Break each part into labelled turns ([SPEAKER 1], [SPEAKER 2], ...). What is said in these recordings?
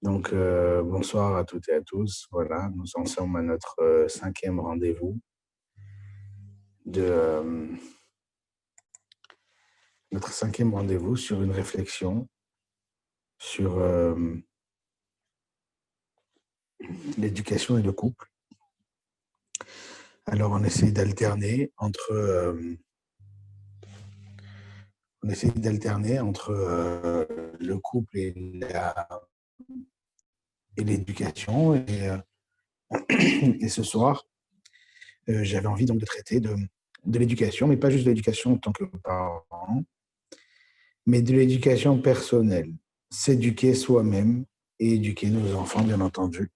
[SPEAKER 1] Bonsoir à toutes et à tous. Voilà, nous en sommes à notre cinquième rendez-vous sur une réflexion sur l'éducation et le couple. Alors, on essaie d'alterner entre le couple et l'éducation. Et ce soir, j'avais envie donc de traiter de l'éducation, mais pas juste de l'éducation en tant que parent, mais de l'éducation personnelle. S'éduquer soi-même et éduquer nos enfants, bien entendu.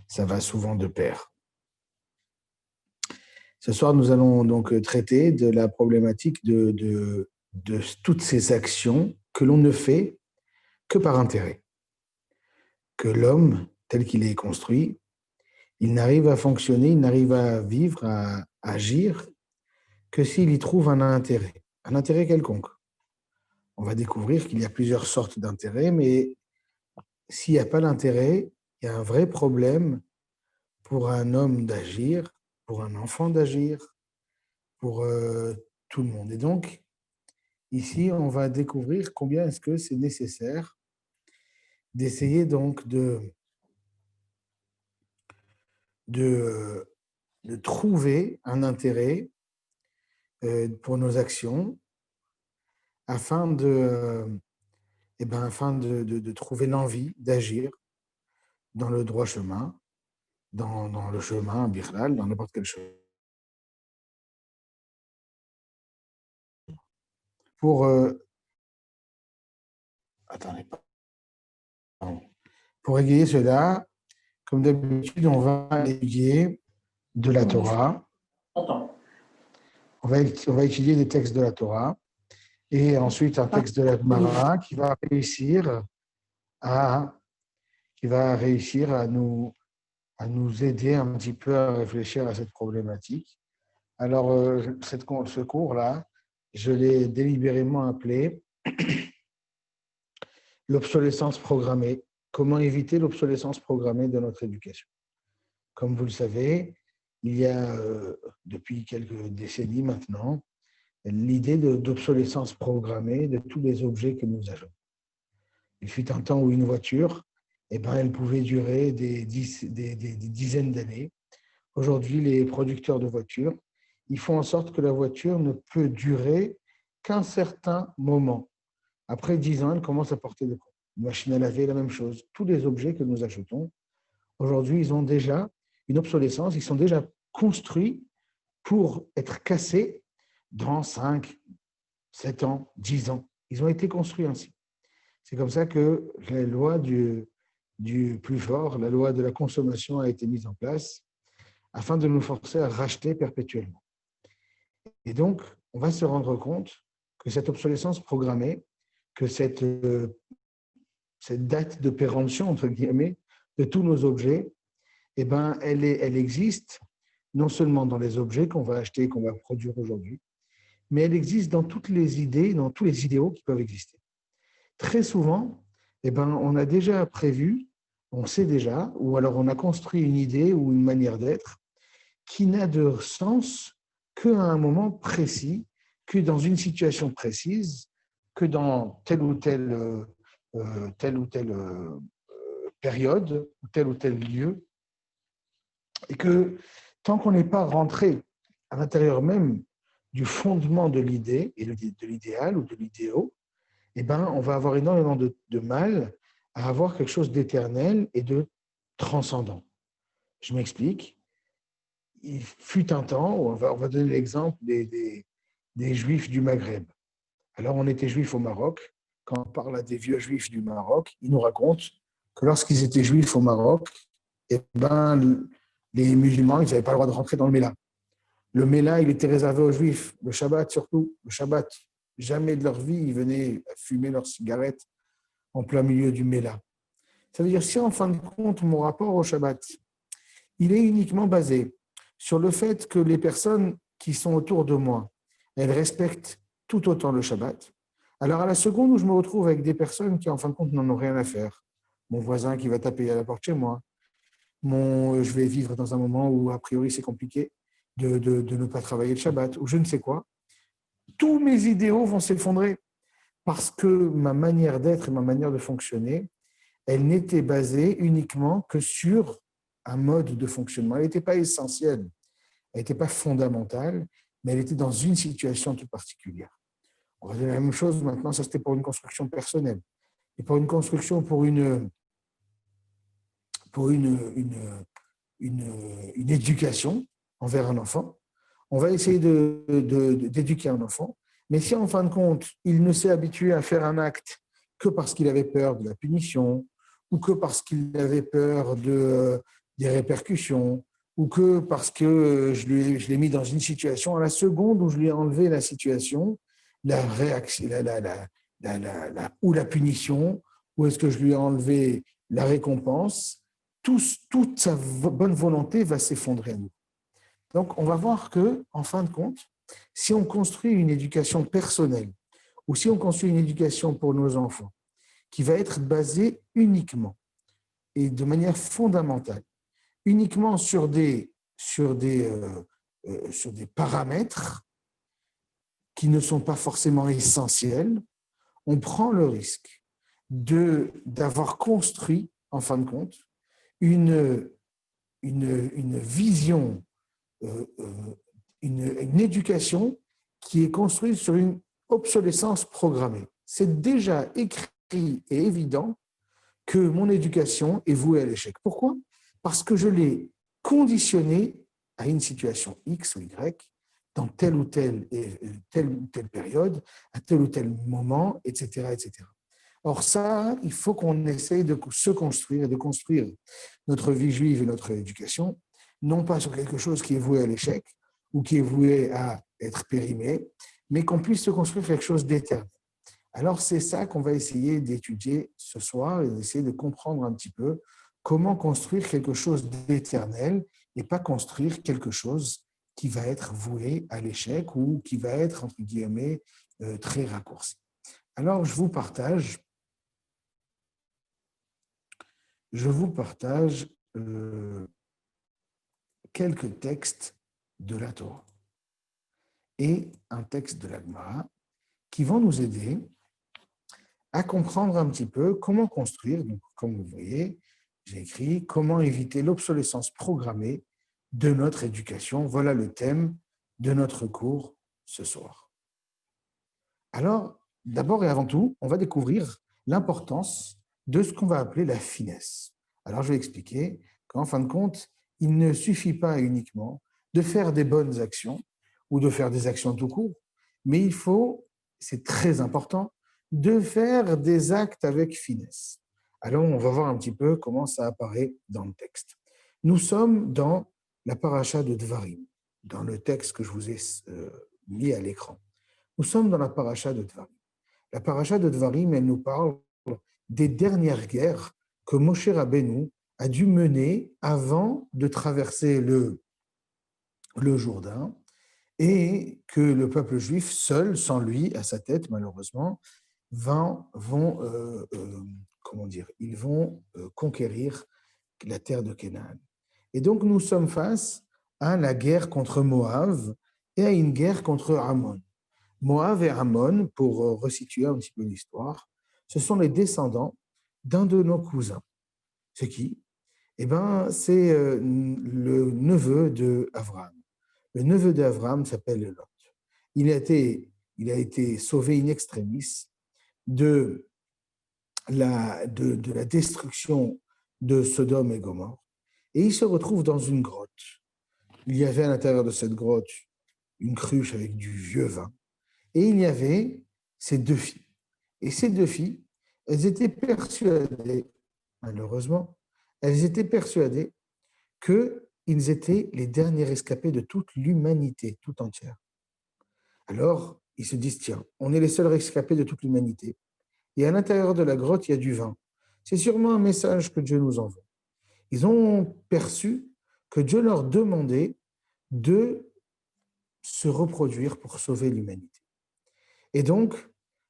[SPEAKER 1] Ça va souvent de pair. Ce soir, nous allons donc traiter de la problématique de toutes ces actions que l'on ne fait que par intérêt. Que l'homme, tel qu'il est construit, il n'arrive à fonctionner, il n'arrive à vivre, à agir, que s'il y trouve un intérêt quelconque. On va découvrir qu'il y a plusieurs sortes d'intérêts, mais s'il n'y a pas d'intérêt, il y a un vrai problème pour un homme d'agir, pour un enfant d'agir, pour tout le monde. Et donc, ici, on va découvrir combien est-ce que c'est nécessaire d'essayer donc de trouver un intérêt pour nos actions afin de trouver l'envie d'agir dans le droit chemin, dans le chemin birral, dans n'importe quel chemin. Pour égayer cela, comme d'habitude, on va étudier de la Torah. On va étudier des textes de la Torah et ensuite un texte de la Gemara qui va réussir à nous aider un petit peu à réfléchir à cette problématique. Alors, ce cours-là, je l'ai délibérément appelé l'obsolescence programmée. Comment éviter l'obsolescence programmée de notre éducation? Comme vous le savez, il y a depuis quelques décennies maintenant l'idée d'obsolescence programmée de tous les objets que nous avons. Il fut un temps où une voiture, elle pouvait durer des dizaines d'années. Aujourd'hui, les producteurs de voitures, ils font en sorte que la voiture ne peut durer qu'un certain moment. Après 10 ans, elle commence à porter défaut. Une machine à laver, la même chose. Tous les objets que nous achetons, aujourd'hui, ils ont déjà une obsolescence, ils sont déjà construits pour être cassés dans 5, 7 ans, 10 ans. Ils ont été construits ainsi. C'est comme ça que la loi du plus fort, la loi de la consommation a été mise en place afin de nous forcer à racheter perpétuellement. Et donc, on va se rendre compte que cette obsolescence programmée, que cette date de péremption, entre guillemets, de tous nos objets, elle existe non seulement dans les objets qu'on va acheter, qu'on va produire aujourd'hui, mais elle existe dans toutes les idées, dans tous les idéaux qui peuvent exister. Très souvent, on a déjà prévu, on sait déjà, ou alors on a construit une idée ou une manière d'être qui n'a de sens qu'à un moment précis, que dans une situation précise, que dans telle ou telle période, ou tel lieu, et que tant qu'on n'est pas rentré à l'intérieur même du fondement de l'idée et de l'idéal ou de l'idéal, on va avoir énormément de mal à avoir quelque chose d'éternel et de transcendant. Je m'explique. Il fut un temps, on va donner l'exemple des Juifs du Maghreb. Alors, on était Juifs au Maroc. Quand on parle à des vieux Juifs du Maroc, ils nous racontent que lorsqu'ils étaient Juifs au Maroc, les musulmans, ils n'avaient pas le droit de rentrer dans le Méla. Le Méla, il était réservé aux Juifs. Le Shabbat, surtout. Le Shabbat, jamais de leur vie, ils venaient fumer leurs cigarettes en plein milieu du Méla. Ça veut dire, si en fin de compte, mon rapport au Shabbat, il est uniquement basé sur le fait que les personnes qui sont autour de moi, elles respectent tout autant le Shabbat, alors à la seconde où je me retrouve avec des personnes qui, en fin de compte, n'en ont rien à faire, mon voisin qui va taper à la porte chez moi, je vais vivre dans un moment où, a priori, c'est compliqué de ne pas travailler le Shabbat, ou je ne sais quoi. Tous mes idéaux vont s'effondrer parce que ma manière d'être et ma manière de fonctionner, elle n'était basée uniquement que sur un mode de fonctionnement. Elle n'était pas essentielle, elle n'était pas fondamentale, mais elle était dans une situation toute particulière. On va dire la même chose maintenant, ça c'était pour une construction personnelle. Et pour une construction, pour une éducation envers un enfant, on va essayer d'éduquer un enfant, mais si en fin de compte, il ne s'est habitué à faire un acte que parce qu'il avait peur de la punition, ou que parce qu'il avait peur des répercussions, ou que parce que je l'ai mis dans une situation, à la seconde où je lui ai enlevé la situation, la réaction, ou la punition, ou est-ce que je lui ai enlevé la récompense, toute sa bonne volonté va s'effondrer à nous. Donc, on va voir que, en fin de compte, si on construit une éducation personnelle ou si on construit une éducation pour nos enfants qui va être basée uniquement et de manière fondamentale, uniquement sur des paramètres qui ne sont pas forcément essentiels, on prend le risque d'avoir construit, en fin de compte, une vision, une éducation qui est construite sur une obsolescence programmée. C'est déjà écrit et évident que mon éducation est vouée à l'échec. Pourquoi? Parce que je l'ai conditionnée à une situation X ou Y dans telle ou telle période, à tel ou tel moment, etc., etc. Or ça, il faut qu'on essaye de se construire et de construire notre vie juive et notre éducation, non pas sur quelque chose qui est voué à l'échec ou qui est voué à être périmé, mais qu'on puisse se construire quelque chose d'éternel. Alors c'est ça qu'on va essayer d'étudier ce soir et d'essayer de comprendre un petit peu comment construire quelque chose d'éternel et pas construire quelque chose qui va être voué à l'échec ou qui va être, entre guillemets, très raccourci. Alors je vous partage quelques textes de la Torah et un texte de la Gemara qui vont nous aider à comprendre un petit peu comment construire. Donc, comme vous voyez, j'ai écrit « Comment éviter l'obsolescence programmée de notre éducation ». Voilà le thème de notre cours ce soir. Alors, d'abord et avant tout, on va découvrir l'importance de ce qu'on va appeler la finesse. Alors, je vais expliquer qu'en fin de compte, il ne suffit pas uniquement de faire des bonnes actions ou de faire des actions tout court, mais il faut, c'est très important, de faire des actes avec finesse. Alors, on va voir un petit peu comment ça apparaît dans le texte. Nous sommes dans la paracha de Dvarim, dans le texte que je vous ai mis à l'écran. Nous sommes dans la paracha de Dvarim. La paracha de Dvarim, elle nous parle des dernières guerres que Moshe Rabbeinu a dû mener avant de traverser le Jourdain et que le peuple juif, seul, sans lui, à sa tête, malheureusement, ils vont conquérir la terre de Canaan. Et donc, nous sommes face à la guerre contre Moab et à une guerre contre Ammon. Moab et Ammon, pour resituer un petit peu l'histoire, ce sont les descendants d'un de nos cousins. C'est qui? Eh bien, c'est le neveu d'Abraham. Le neveu d'Abraham s'appelle Lot. Il a été sauvé in extremis de la destruction de Sodome et Gomorrhe, et il se retrouve dans une grotte. Il y avait à l'intérieur de cette grotte une cruche avec du vieux vin, et il y avait ces deux filles. Et ces deux filles, elles étaient persuadées, malheureusement, elles étaient persuadées qu'ils étaient les derniers rescapés de toute l'humanité, tout entière. Alors, ils se disent, tiens, on est les seuls rescapés de toute l'humanité, et à l'intérieur de la grotte, il y a du vin. C'est sûrement un message que Dieu nous envoie. Ils ont perçu que Dieu leur demandait de se reproduire pour sauver l'humanité. Et donc,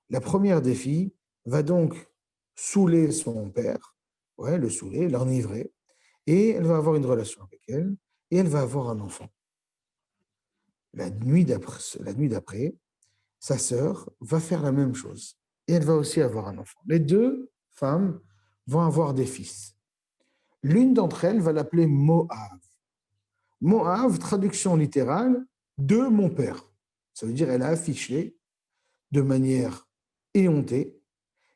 [SPEAKER 1] la première des filles va donc saouler son père ouais, le saouler, l'enivrer, et elle va avoir une relation avec elle, et elle va avoir un enfant. La nuit d'après, sa sœur va faire la même chose, et elle va aussi avoir un enfant. Les deux femmes vont avoir des fils. L'une d'entre elles va l'appeler Moav. Moav, traduction littérale, de mon père. Ça veut dire elle a affiché de manière éhontée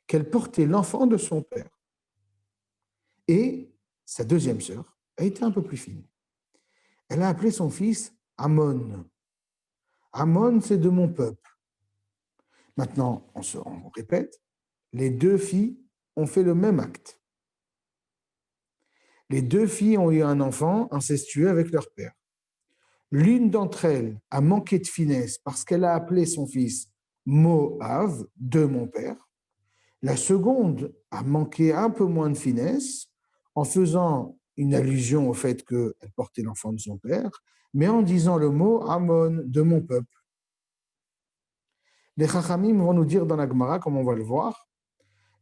[SPEAKER 1] qu'elle portait l'enfant de son père. Et sa deuxième sœur a été un peu plus fine. Elle a appelé son fils Ammon. Ammon, c'est de mon peuple. Maintenant, on répète, les deux filles ont fait le même acte. Les deux filles ont eu un enfant incestueux avec leur père. L'une d'entre elles a manqué de finesse parce qu'elle a appelé son fils Moav, de mon père. La seconde a manqué un peu moins de finesse en faisant une allusion au fait qu'elle portait l'enfant de son père, mais en disant le mot Ammon, de mon peuple. Les Chachamim vont nous dire dans la Gemara, comme on va le voir,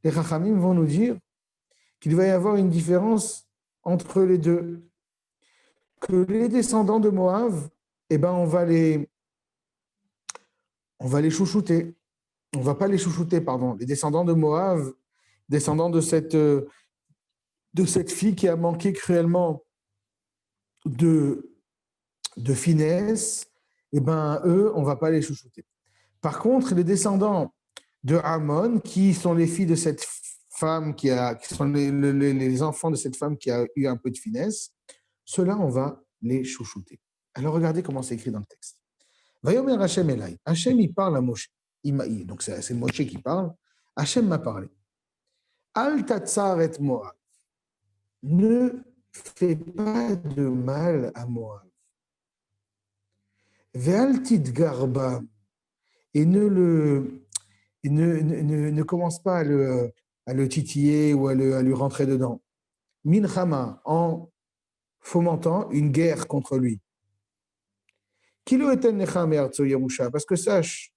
[SPEAKER 1] les Chachamim vont nous dire qu'il va y avoir une différence entre les deux. Que les descendants de Moav, eh ben on va les chouchouter. On ne va pas les chouchouter, pardon. Les descendants de Moav, descendants de cette fille qui a manqué cruellement de finesse, eh ben eux, on ne va pas les chouchouter. Par contre, les descendants de Ammon, qui sont les filles de cette femme qui sont les enfants de cette femme qui a eu un peu de finesse, ceux-là, on va les chouchouter. Alors, regardez comment c'est écrit dans le texte. Vayomer Hachem Elai. Hachem, il parle à Moshe. Donc, c'est Moshe qui parle. Hachem m'a parlé. Al tatsar et Moab. Ne fais pas de mal à Moab. Ve'al tidgarba. Et ne commence pas à le titiller ou à lui rentrer dedans. Minchama, en fomentant une guerre contre lui. Parce que sache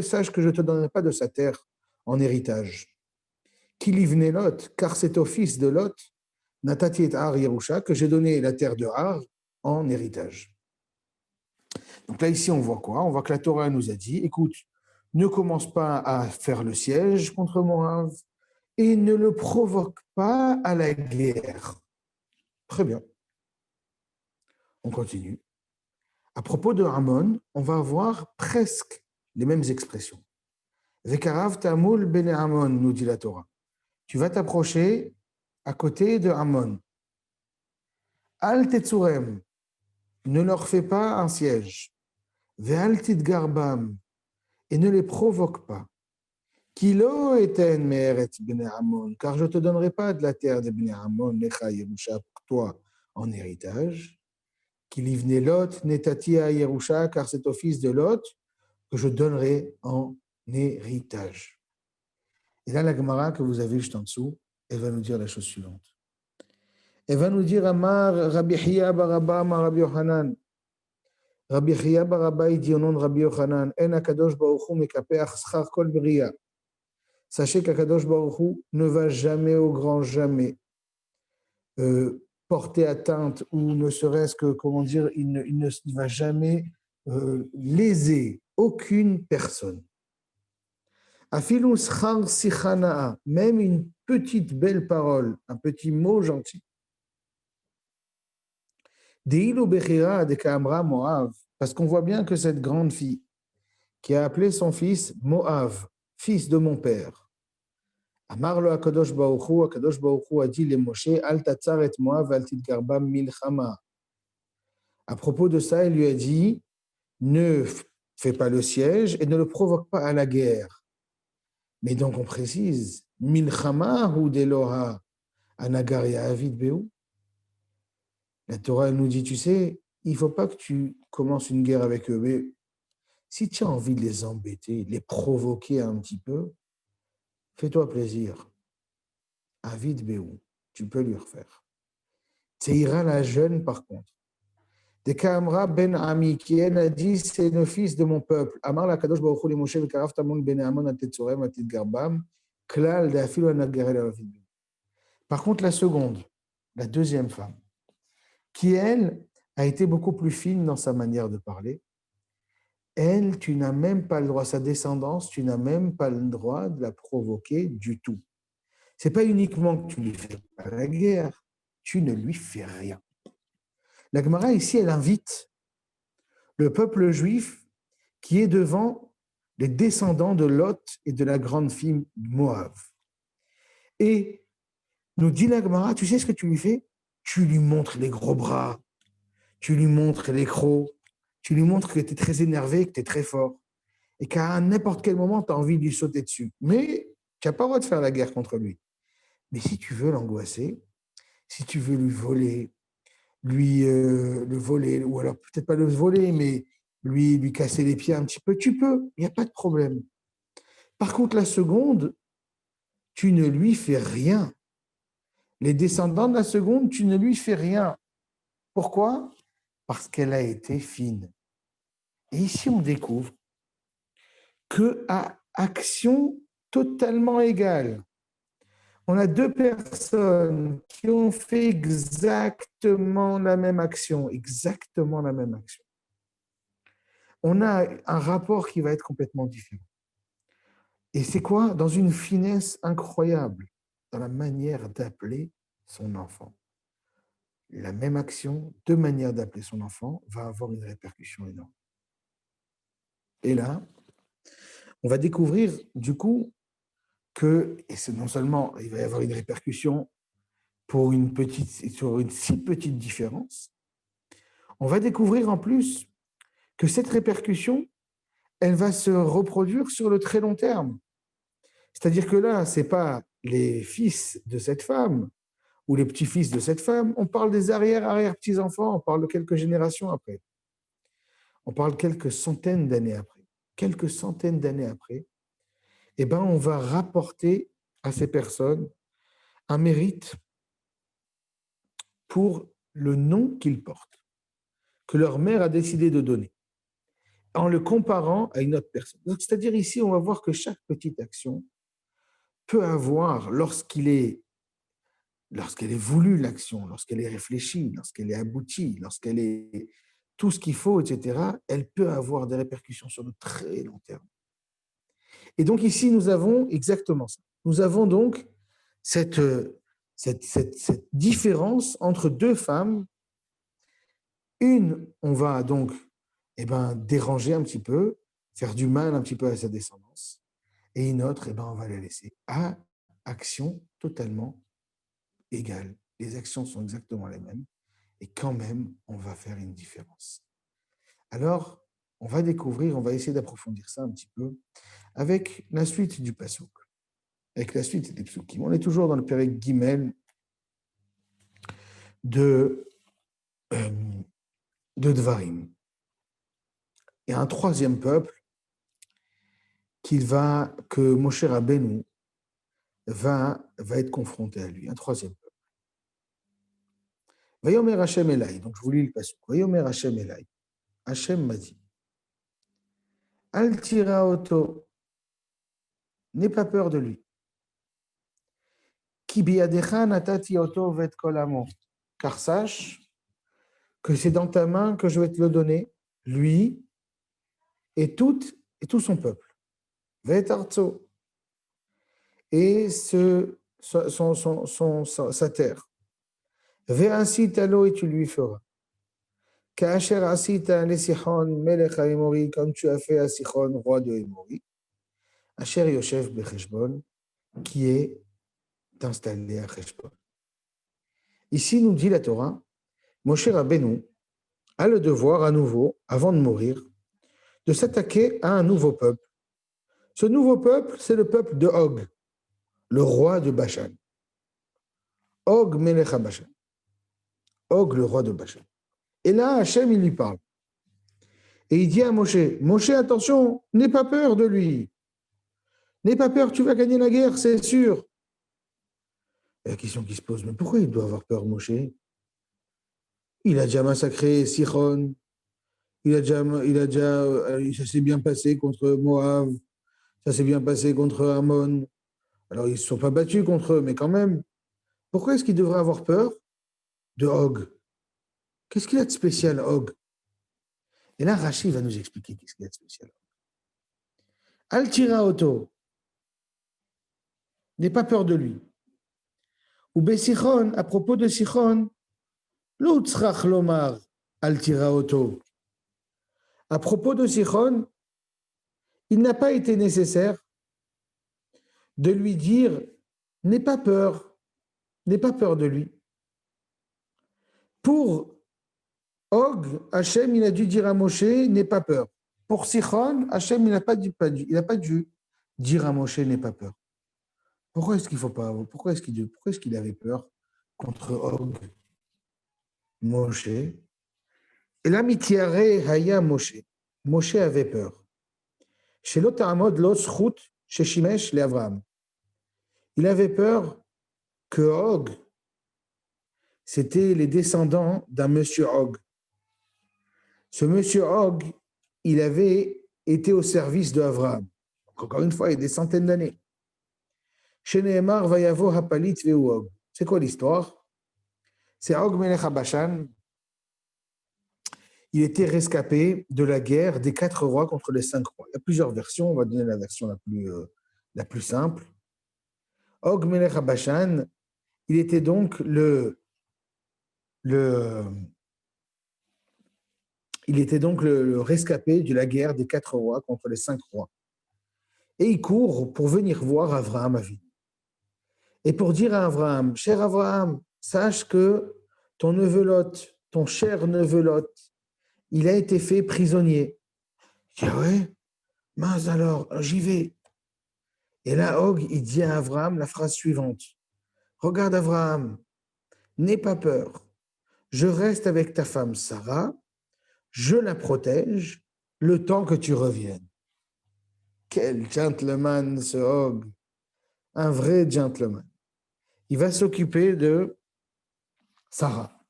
[SPEAKER 1] sache que je ne te donnerai pas de sa terre en héritage. Lot, car c'est au fils de Lot, Natati et Ar Yerusha, que j'ai donné la terre de Har en héritage. Donc là, ici, on voit quoi? On voit que la Torah nous a dit, écoute, ne commence pas à faire le siège contre Moab et ne le provoque pas à la guerre. Très bien. On continue. À propos de Ammon, on va avoir presque les mêmes expressions. Vekarav tamul bene Ammon, nous dit la Torah. Tu vas t'approcher à côté de Ammon. Al tetzurem, ne leur fais pas un siège. Ve'al tidgarbam, et ne les provoque pas. Kilo eten me'eretz bene Ammon, car je ne te donnerai pas de la terre de bene Ammon, lecha Yerusha, pour toi, en héritage. Qu'il y venait Lot, netati à Yerusha, car c'est au fils de Lot que je donnerai en héritage. Et là, la Gemara que vous avez juste en dessous, elle va nous dire la chose suivante. Elle va nous dire Amar Rabbi Hiya Barabba Amar Rabbi Yochanan. Rabbi Hiya Barabba dit au nom de Rabbi Yochanan, En Akadosh Baruch Hu mekapeach schar kol bria. Sachez qu'Akadosh Baruch Hu ne va jamais, au grand jamais, porter atteinte ou ne serait-ce que, comment dire, il ne va jamais léser aucune personne. Afilou schar sichanaa, même une petite belle parole, un petit mot gentil. De'ilu bechira de Kamra Moav, parce qu'on voit bien que cette grande fille qui a appelé son fils Moav, fils de mon père, Amar lo Akadosh Baruch Hu a dit les Moshe, Al tatzar et Moav, al tidgarbam milchama. À propos de ça, il lui a dit, ne fais pas le siège et ne le provoque pas à la guerre. Mais donc on précise, milchama hu deloha anagaria avid behu. La Torah nous dit, tu sais, il ne faut pas que tu commences une guerre avec eux, mais si tu as envie de les embêter, de les provoquer un petit peu, fais-toi plaisir. Avid behu, tu peux lui refaire. Tseira la jeune, par contre. De Kamra ben Ami, qui elle a dit, c'est le fils de mon peuple. Amar la Kadosh Baruch Hu li Moshe v'karaf tamon ben Amon al tetzorem al tidgarbam, klal de afilu anagarel avid behu. Par contre, la seconde, la deuxième femme, qui, elle, a été beaucoup plus fine dans sa manière de parler, elle, tu n'as même pas le droit, sa descendance, tu n'as même pas le droit de la provoquer du tout. Ce n'est pas uniquement que tu lui fais pas la guerre, tu ne lui fais rien. La Gemara, ici, elle invite le peuple juif qui est devant les descendants de Lot et de la grande fille Moab. Et nous dit la Gemara, tu sais ce que tu lui fais? Tu lui montres les gros bras, tu lui montres les crocs, tu lui montres que tu es très énervé, que tu es très fort, et qu'à n'importe quel moment, tu as envie de lui sauter dessus. Mais tu n'as pas le droit de faire la guerre contre lui. Mais si tu veux l'angoisser, si tu veux lui voler, le voler, ou alors peut-être pas le voler, mais lui casser les pieds un petit peu, tu peux, il n'y a pas de problème. Par contre, la seconde, tu ne lui fais rien. Les descendants de la seconde, tu ne lui fais rien. Pourquoi? Parce qu'elle a été fine. Et ici, on découvre qu'à action totalement égale, on a deux personnes qui ont fait exactement la même action, On a un rapport qui va être complètement différent. Et c'est quoi? Dans une finesse incroyable, dans la manière d'appeler son enfant. La même action, deux manières d'appeler son enfant, va avoir une répercussion énorme. Et là, on va découvrir du coup que, et c'est non seulement il va y avoir une répercussion sur une si petite différence, on va découvrir en plus que cette répercussion, elle va se reproduire sur le très long terme. C'est-à-dire que là, ce n'est pas les fils de cette femme ou les petits-fils de cette femme, on parle des arrière-petits-enfants, on parle de quelques générations après. On parle quelques centaines d'années après. Quelques centaines d'années après, eh ben, on va rapporter à ces personnes un mérite pour le nom qu'ils portent, que leur mère a décidé de donner, en le comparant à une autre personne. C'est-à-dire ici, on va voir que chaque petite action peut avoir, lorsqu'elle est voulue, l'action, lorsqu'elle est réfléchie, lorsqu'elle est aboutie, lorsqu'elle est tout ce qu'il faut, etc., elle peut avoir des répercussions sur le très long terme. Et donc ici, nous avons exactement ça. Nous avons donc cette différence entre deux femmes. Une, on va donc déranger un petit peu, faire du mal un petit peu à sa descendance. Et une autre, on va la laisser à action totalement égale. Les actions sont exactement les mêmes. Et quand même, on va faire une différence. Alors, on va découvrir, on va essayer d'approfondir ça un petit peu avec la suite du Passouk, avec la suite des Psukim. On est toujours dans le Pérek Gimel de Dvarim. Il y a un troisième peuple que Moshe Rabbeinu va être confronté à lui, un troisième peuple. Vayomer Hashem Elai, donc je vous lis le Passouk. Vayomer Hashem Elai, Hashem m'a dit, Al tira oto, n'aie pas peur de lui. Ki biyadecha natati oto vet kol amo, car sache que c'est dans ta main que je vais te le donner, lui et tout son peuple. Vet arzo, et sa terre. Ve'asit alo, et tu lui feras. Ka'asher asita le Sichon melech ha'emori, comme tu as fait à Sichon, roi de Emori. Asher Yoshev becheshbon, qui est installé à Cheshbon. Ici, nous dit la Torah, Moshe Rabbeinu a le devoir à nouveau, avant de mourir, de s'attaquer à un nouveau peuple. Ce nouveau peuple, c'est le peuple de Og, le roi de Bashan. Og melech Bashan. Og, le roi de Bashan. Et là, Hachem, il lui parle. Et il dit à Moshe, Moshe, attention, n'aie pas peur de lui. N'aie pas peur, tu vas gagner la guerre, c'est sûr. Et la question qui se pose, mais pourquoi il doit avoir peur, Moshe? Il a déjà massacré Sichon, ça s'est bien passé contre Moab, ça s'est bien passé contre Ammon. Alors, ils ne se sont pas battus contre eux, mais quand même, Pourquoi est-ce qu'il devrait avoir peur de Og? Qu'est-ce qu'il a de spécial, Og? Et là, Rashi va nous expliquer qu'est-ce qu'il y a de spécial. Al-Tira Oto, n'aie pas peur de lui. Ou Besichon, à propos de Sichon, l'Utzrach Lomar, Al-Tira Oto. À propos de Sichon, il n'a pas été nécessaire de lui dire n'aie pas peur de lui. Pour Og, Hachem, il a dû dire à Moshe n'aie pas peur. Pour Sichon, Hachem, il n'a pas dû dire à Moshe n'aie pas peur. Pourquoi est-ce qu'il faut pas pourquoi est-ce qu'il avait peur contre Og, Moshe? Et là, Mitiare Haya Moshe. Moshe avait peur. Chez l'Otamod, l'Osrout, chez Shimesh, les Avraham. Il avait peur que Og, c'était les descendants d'un monsieur Og. Ce monsieur Og, il avait été au service d'Avraham. Encore une fois, il y a des centaines d'années. Chez Nehemar, Vayavo Hapalit Veu Og. C'est quoi l'histoire? C'est Og Melech HaBashan. Il était rescapé de la guerre des 4 rois contre les 5 rois. Il y a plusieurs versions, on va donner la version la plus simple. Og Melech HaBashan, il était donc le rescapé de la guerre des 4 rois contre les 5 rois. Et il court pour venir voir Avraham Avinu. Et pour dire à Avraham, cher Avraham, sache que ton neveu Lot, ton cher neveu Lot, il a été fait prisonnier. Je dis, ah ouais, mince alors, j'y vais. Et là, Og, il dit à Avraham la phrase suivante. Regarde Avraham, n'aie pas peur. Je reste avec ta femme Sarah, je la protège le temps que tu reviennes. Quel gentleman ce Og, un vrai gentleman. Il va s'occuper de Sarah.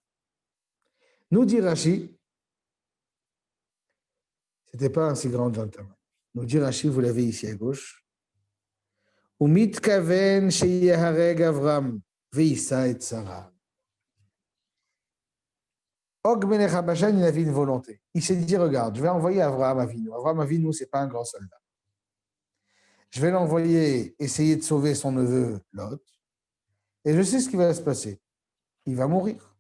[SPEAKER 1] Nous dit Rashi, c'était pas un si grand gentleman. Nous dit Rashi, vous l'avez ici à gauche. Umit kaven sheyehareg Avram veissa et Sarah. Og Melech HaBashan, il avait une volonté. Il s'est dit, regarde, je vais envoyer Avraham Avinu. Avraham Avinu, c'est pas un grand soldat. Je vais l'envoyer essayer de sauver son neveu Lot. Et je sais ce qui va se passer. Il va mourir.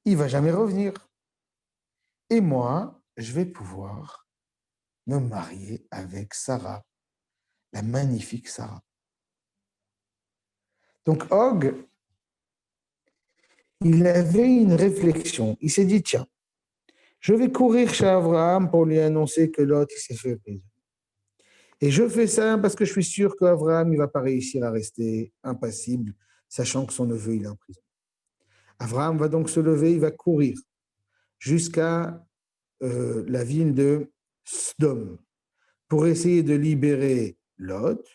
[SPEAKER 1] Il va jamais revenir. Et moi, je vais pouvoir me marier avec Sarah, la magnifique Sarah. Donc, Og, il avait une réflexion. Il s'est dit, tiens, je vais courir chez Avraham pour lui annoncer que Lot, il s'est fait prisonnier. Et je fais ça parce que je suis sûr qu'Avraham, il ne va pas réussir à rester impassible, sachant que son neveu, il est en prison. Avraham va donc se lever, il va courir jusqu'à la ville de Sdom pour essayer de libérer Lot.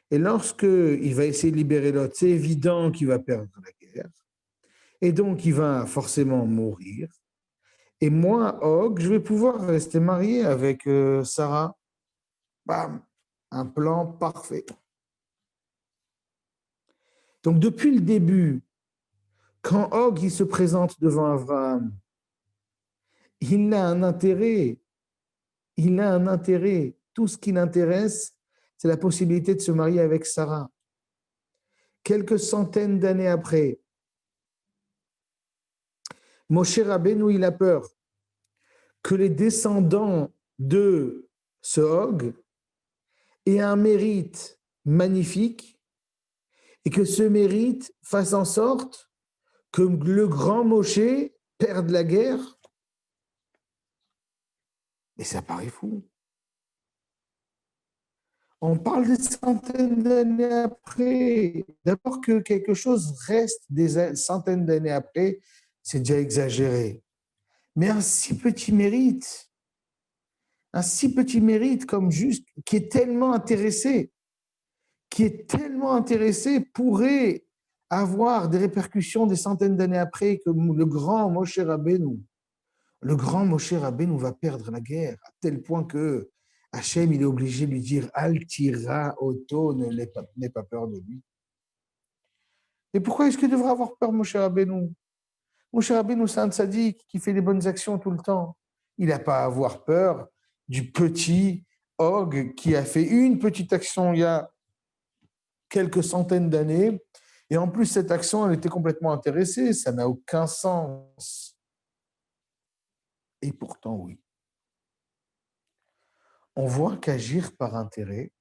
[SPEAKER 1] Et lorsqu'il va essayer de libérer Lot, c'est évident qu'il va perdre la guerre. Et donc, il va forcément mourir. Et moi, Og, je vais pouvoir rester marié avec Sarah. Bam, un plan parfait. Donc, depuis le début, quand Og il se présente devant Avraham, il a un intérêt. Il a un intérêt. Tout ce qui l'intéresse, c'est la possibilité de se marier avec Sarah. Quelques centaines d'années après, Moshe Rabbeinu, il a peur que les descendants de ce Og aient un mérite magnifique et que ce mérite fasse en sorte que le grand Moshe perde la guerre. Mais ça paraît fou. On parle des centaines d'années après. D'abord que quelque chose reste des centaines d'années après, c'est déjà exagéré. Mais un si petit mérite comme juste, qui est tellement intéressé, pourrait avoir des répercussions des centaines d'années après que le grand Moshe Rabbeinu va perdre la guerre, à tel point que Hachem, il est obligé de lui dire Al tira Oto, n'aie pas peur de lui. Et pourquoi est-ce qu'il devrait avoir peur, Moshe Rabbeinu? Moshe Rabbeinu, c'est un tzaddik qui fait des bonnes actions tout le temps. Il n'a pas à avoir peur du petit Og qui a fait une petite action il y a quelques centaines d'années. Et en plus, cette action, elle était complètement intéressée. Ça n'a aucun sens. Et pourtant, oui. On voit qu'agir par intérêt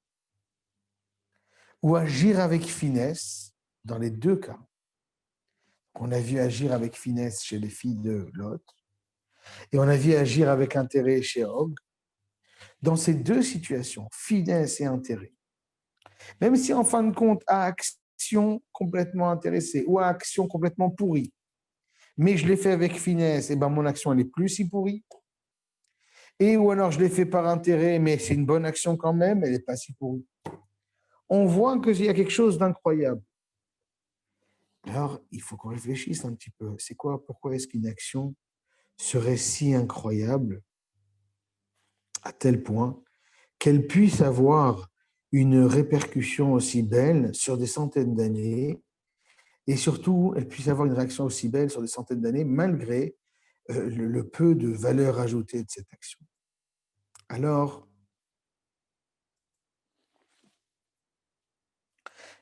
[SPEAKER 1] ou agir avec finesse, dans les deux cas, on a vu agir avec finesse chez les filles de Lot, et on a vu agir avec intérêt chez Og. Dans ces deux situations, finesse et intérêt, même si en fin de compte, à action complètement intéressée ou à action complètement pourrie, mais je l'ai fait avec finesse, et ben mon action elle est plus si pourrie. Et ou alors je l'ai fait par intérêt, mais c'est une bonne action quand même, elle n'est pas si pourrie. On voit qu'il y a quelque chose d'incroyable. Alors, il faut qu'on réfléchisse un petit peu. C'est quoi, pourquoi est-ce qu'une action serait si incroyable à tel point qu'elle puisse avoir une répercussion aussi belle sur des centaines d'années et surtout, elle puisse avoir une réaction aussi belle sur des centaines d'années malgré le peu de valeur ajoutée de cette action. Alors,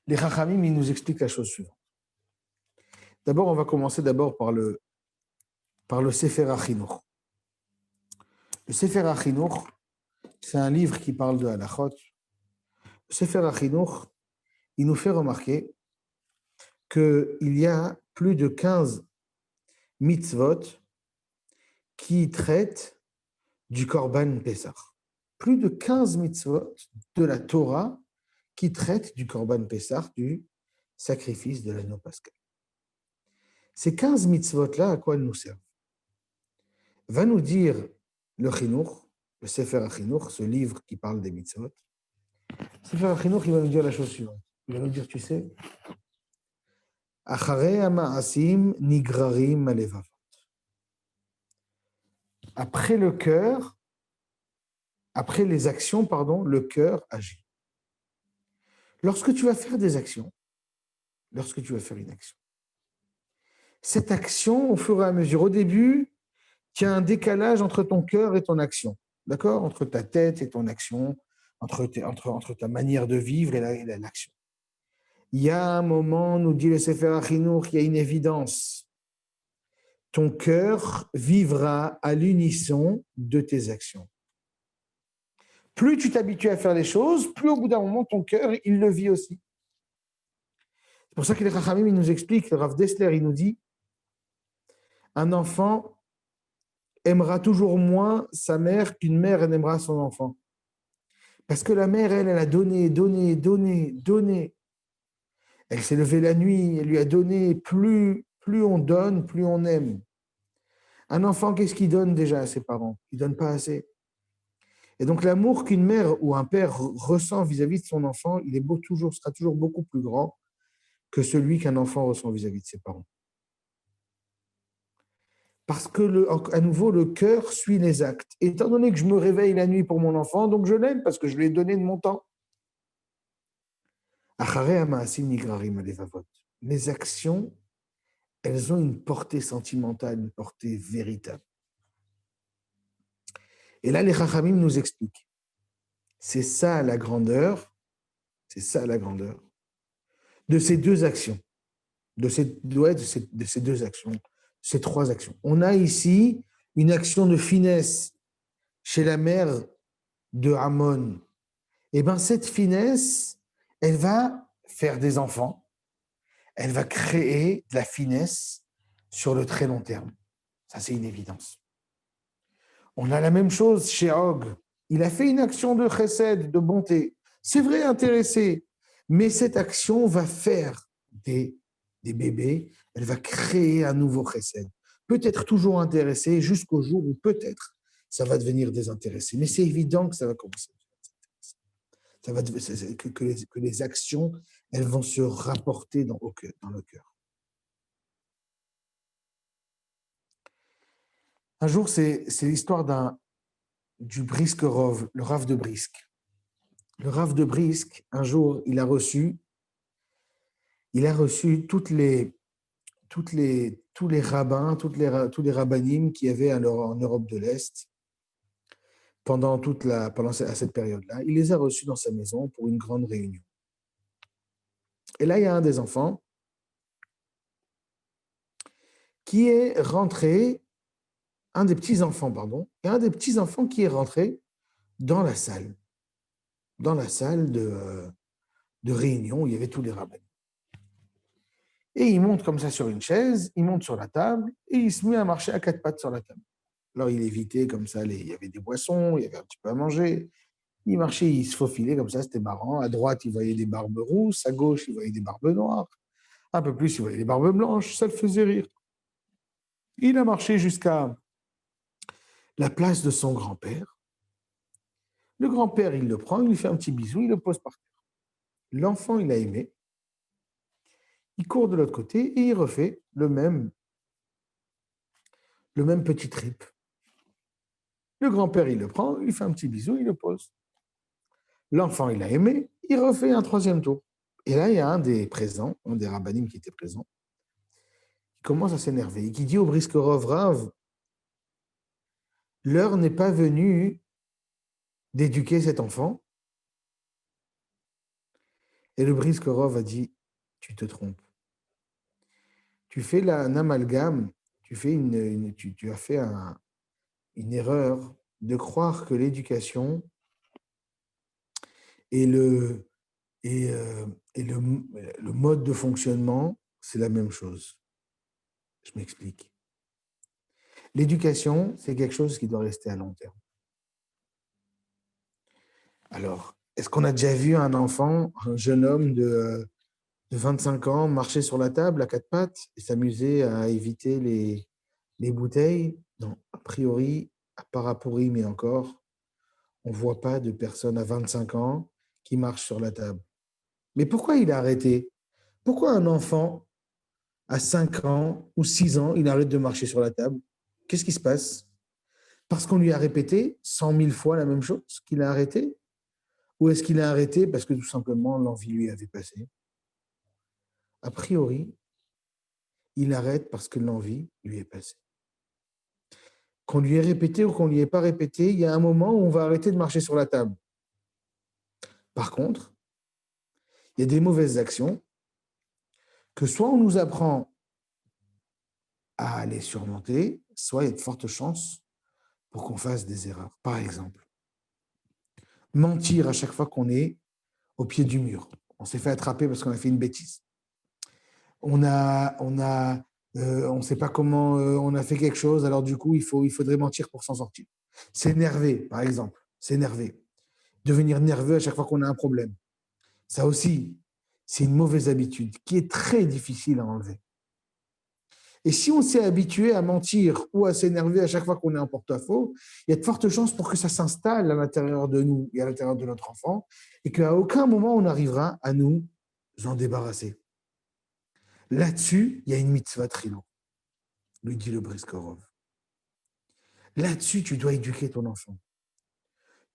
[SPEAKER 1] les Chachamim, ils nous expliquent la chose suivante. D'abord, on va commencer par le Sefer HaChinuch. Le Sefer HaChinuch, c'est un livre qui parle de halachot. Le Sefer HaChinuch, il nous fait remarquer qu'il y a plus de 15 mitzvot qui traitent du Korban Pessah. Plus de 15 mitzvot de la Torah qui traitent du Korban Pessah, du sacrifice de l'anneau pascal. Ces 15 mitzvot-là, à quoi elles nous servent? Va nous dire le Chinuch, le Sefer HaChinuch, ce livre qui parle des mitzvot. Le Sefer HaChinuch, il va nous dire la chose suivante. Il va nous dire, tu sais, Acharei ha'ma'asim nigrarim ha'levavot. Après le cœur, après les actions, le cœur agit. Lorsque tu vas faire des actions, lorsque tu vas faire une action, cette action, au fur et à mesure, au début, il y a un décalage entre ton cœur et ton action, d'accord? Entre ta tête et ton action, entre ta manière de vivre et l'action. Il y a un moment, nous dit le Sefer HaChinuch, il y a une évidence. Ton cœur vivra à l'unisson de tes actions. Plus tu t'habitues à faire les choses, plus au bout d'un moment, ton cœur, il le vit aussi. C'est pour ça que les Chachamim, ils nous expliquent, le Rav Dessler, il nous dit, un enfant aimera toujours moins sa mère qu'une mère elle aimera son enfant. Parce que la mère, elle a donné. Elle s'est levée la nuit, elle lui a donné. Plus on donne, plus on aime. Un enfant, qu'est-ce qu'il donne déjà à ses parents? Il ne donne pas assez. Et donc l'amour qu'une mère ou un père ressent vis-à-vis de son enfant, sera toujours beaucoup plus grand que celui qu'un enfant ressent vis-à-vis de ses parents. Parce que, à nouveau, le cœur suit les actes. Étant donné que je me réveille la nuit pour mon enfant, donc je l'aime parce que je lui ai donné de mon temps. Mes actions, elles ont une portée sentimentale, une portée véritable. Et là, les Chachamim nous expliquent. C'est ça la grandeur de ces deux actions, de ces deux actions, ces trois actions. On a ici une action de finesse chez la mère de Amon. Et bien cette finesse, elle va faire des enfants, elle va créer de la finesse sur le très long terme. Ça, c'est une évidence. On a la même chose chez Og. Il a fait une action de chesed, de bonté. C'est vrai, intéressé, mais cette action va faire des bébés, elle va créer un nouveau chesed. Peut-être toujours intéressé jusqu'au jour où peut-être ça va devenir désintéressé. Mais c'est évident que ça va commencer. Que les actions, elles vont se rapporter dans le cœur. Un jour, c'est l'histoire du Brisk Rov, le Rav de Brisk. Le Rav de Brisk, un jour, il a reçu il a reçu tous les rabbins, tous les rabbinim qu'il y avait en Europe de l'Est pendant cette période-là. Il les a reçus dans sa maison pour une grande réunion. Et là, il y a un des enfants qui est rentré, un des petits-enfants, pardon, et un des petits-enfants qui est rentré dans la salle de réunion où il y avait tous les rabbins. Et il monte comme ça sur une chaise, il monte sur la table et il se met à marcher à quatre pattes sur la table. Alors il évitait comme ça, il y avait des boissons, il y avait un petit peu à manger. Il marchait, il se faufilait comme ça, c'était marrant. À droite, il voyait des barbes rousses, à gauche, il voyait des barbes noires. Un peu plus, il voyait des barbes blanches, ça le faisait rire. Il a marché jusqu'à la place de son grand-père. Le grand-père, il le prend, il lui fait un petit bisou, il le pose par terre. L'enfant, il a aimé. Il court de l'autre côté et il refait le même petit trip. Le grand-père, il le prend, il fait un petit bisou, il le pose. L'enfant, il a aimé, il refait un troisième tour. Et là, il y a un des présents, un des rabbinim qui était présent, qui commence à s'énerver et qui dit au Briskerov, Rav, l'heure n'est pas venue d'éduquer cet enfant. Et le Briskerov a dit, tu te trompes. Tu fais un amalgame, tu as fait une erreur de croire que l'éducation et le mode de fonctionnement, c'est la même chose. Je m'explique. L'éducation, c'est quelque chose qui doit rester à long terme. Alors, est-ce qu'on a déjà vu un enfant, un jeune homme de 25 ans, marcher sur la table à quatre pattes et s'amuser à éviter les bouteilles? Non, a priori, à part à pourri, mais encore, on ne voit pas de personne à 25 ans qui marche sur la table. Mais pourquoi il a arrêté? Pourquoi un enfant à 5 ans ou 6 ans, il arrête de marcher sur la table? Qu'est-ce qui se passe? Parce qu'on lui a répété 100 000 fois la même chose qu'il a arrêté? Ou est-ce qu'il a arrêté parce que tout simplement l'envie lui avait passé? A priori, il arrête parce que l'envie lui est passée. Qu'on lui ait répété ou qu'on ne lui ait pas répété, il y a un moment où on va arrêter de marcher sur la table. Par contre, il y a des mauvaises actions que soit on nous apprend à les surmonter, soit il y a de fortes chances pour qu'on fasse des erreurs. Par exemple, mentir à chaque fois qu'on est au pied du mur. On s'est fait attraper parce qu'on a fait une bêtise. On ne sait pas comment on a fait quelque chose, alors du coup, il faudrait mentir pour s'en sortir. S'énerver, par exemple, s'énerver. Devenir nerveux à chaque fois qu'on a un problème. Ça aussi, c'est une mauvaise habitude qui est très difficile à enlever. Et si on s'est habitué à mentir ou à s'énerver à chaque fois qu'on est en porte-à-faux, il y a de fortes chances pour que ça s'installe à l'intérieur de nous et à l'intérieur de notre enfant, et qu'à aucun moment on arrivera à nous en débarrasser. Là-dessus, il y a une mitzvah trilo, lui dit le Briskorov. Là-dessus, tu dois éduquer ton enfant.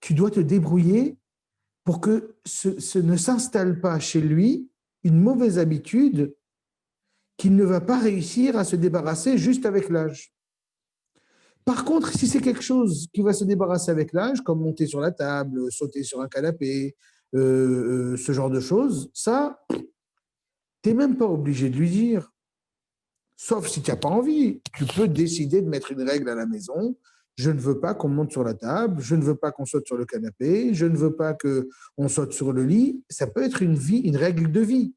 [SPEAKER 1] Tu dois te débrouiller pour que ce ne s'installe pas chez lui une mauvaise habitude qu'il ne va pas réussir à se débarrasser juste avec l'âge. Par contre, si c'est quelque chose qui va se débarrasser avec l'âge, comme monter sur la table, sauter sur un canapé, ce genre de choses, ça, tu n'es même pas obligé de lui dire. Sauf si tu n'as pas envie. Tu peux décider de mettre une règle à la maison. Je ne veux pas qu'on monte sur la table, je ne veux pas qu'on saute sur le canapé, je ne veux pas qu'on saute sur le lit. Ça peut être une règle de vie.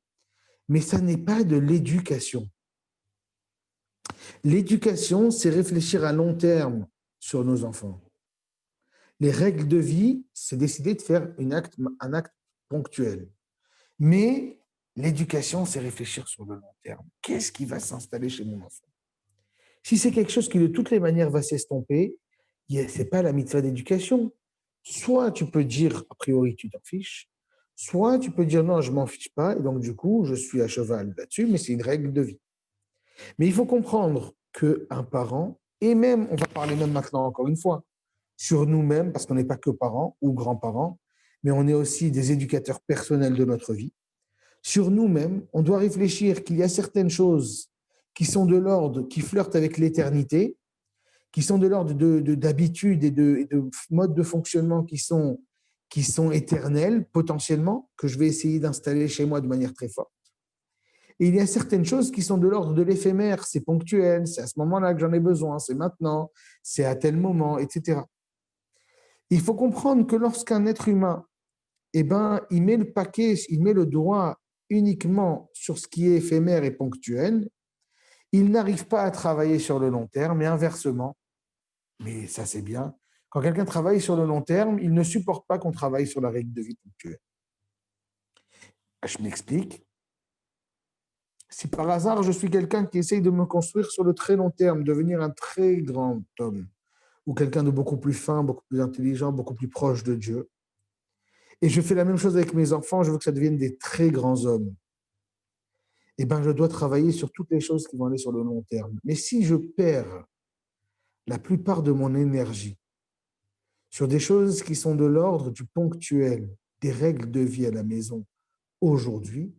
[SPEAKER 1] Mais ça n'est pas de l'éducation. L'éducation, c'est réfléchir à long terme sur nos enfants. Les règles de vie, c'est décider de faire un acte ponctuel. Mais l'éducation, c'est réfléchir sur le long terme. Qu'est-ce qui va s'installer chez mon enfant? Si c'est quelque chose qui, de toutes les manières, va s'estomper, ce n'est pas la mitzvah d'éducation. Soit tu peux dire, a priori, tu t'en fiches, soit tu peux dire, non, je ne m'en fiche pas, et donc, du coup, je suis à cheval là-dessus, mais c'est une règle de vie. Mais il faut comprendre qu'un parent, et même, on va parler même maintenant encore une fois, sur nous-mêmes, parce qu'on n'est pas que parents ou grands-parents, mais on est aussi des éducateurs personnels de notre vie. sur nous-mêmes, on doit réfléchir qu'il y a certaines choses qui sont de l'ordre, qui flirtent avec l'éternité, qui sont de l'ordre d'habitudes et de modes de fonctionnement qui sont éternels, potentiellement, que je vais essayer d'installer chez moi de manière très forte. Et il y a certaines choses qui sont de l'ordre de l'éphémère, c'est ponctuel, c'est à ce moment-là que j'en ai besoin, c'est maintenant, c'est à tel moment, etc. Il faut comprendre que lorsqu'un être humain, il met le paquet, il met le doigt uniquement sur ce qui est éphémère et ponctuel, il n'arrive pas à travailler sur le long terme, et inversement, mais ça c'est bien, quand quelqu'un travaille sur le long terme, il ne supporte pas qu'on travaille sur la règle de vie ponctuelle. Je m'explique. Si par hasard je suis quelqu'un qui essaye de me construire sur le très long terme, devenir un très grand homme, ou quelqu'un de beaucoup plus fin, beaucoup plus intelligent, beaucoup plus proche de Dieu, et je fais la même chose avec mes enfants, je veux que ça devienne des très grands hommes, je dois travailler sur toutes les choses qui vont aller sur le long terme. Mais si je perds la plupart de mon énergie sur des choses qui sont de l'ordre du ponctuel, des règles de vie à la maison, aujourd'hui,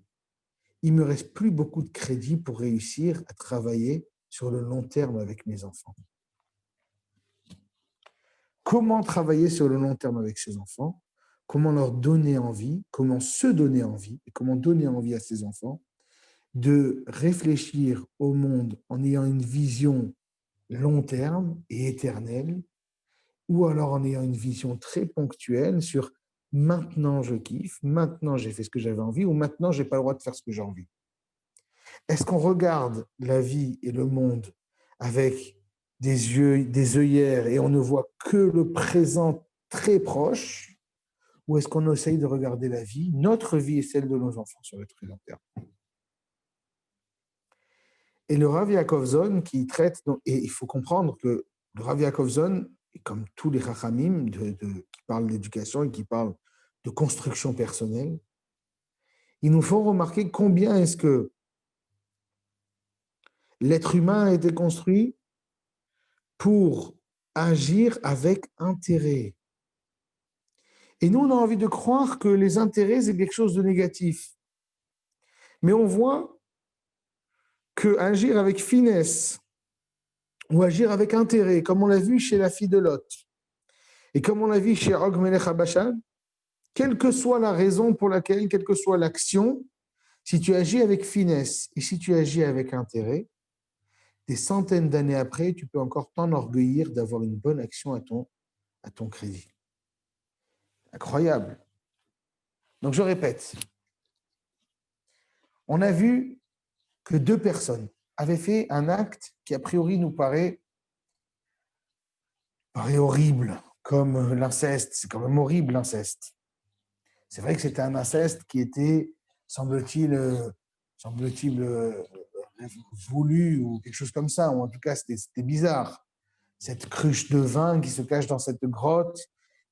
[SPEAKER 1] il ne me reste plus beaucoup de crédit pour réussir à travailler sur le long terme avec mes enfants. Comment travailler sur le long terme avec ses enfants? Comment leur donner envie? Comment se donner envie? Et comment donner envie à ses enfants de réfléchir au monde en ayant une vision long terme et éternelle, ou alors en ayant une vision très ponctuelle sur maintenant je kiffe, maintenant j'ai fait ce que j'avais envie, ou maintenant j'ai pas le droit de faire ce que j'ai envie. Est-ce qu'on regarde la vie et le monde avec des yeux, des œillères et on ne voit que le présent très proche, ou est-ce qu'on essaye de regarder la vie, notre vie et celle de nos enfants sur le très long terme? Et le Rav Yaakov Zon qui traite, et il faut comprendre que le Rav Yaakov Zon, comme tous les Chachamim qui parlent d'éducation et qui parlent de construction personnelle, ils nous font remarquer combien est-ce que l'être humain a été construit pour agir avec intérêt. Et nous, on a envie de croire que les intérêts, c'est quelque chose de négatif. Mais on voit que agir avec finesse ou agir avec intérêt, comme on l'a vu chez la fille de Lot, et comme on l'a vu chez Og Melech HaBashan, quelle que soit la raison pour laquelle, quelle que soit l'action, si tu agis avec finesse et si tu agis avec intérêt, des centaines d'années après, tu peux encore t'enorgueillir d'avoir une bonne action à ton crédit. Incroyable. Donc je répète, on a vu que 2 personnes avaient fait un acte qui a priori nous paraît horrible, comme l'inceste. C'est quand même horrible l'inceste. C'est vrai que c'était un inceste qui était, semble-t-il, voulu ou quelque chose comme ça, ou en tout cas c'était bizarre. Cette cruche de vin qui se cache dans cette grotte,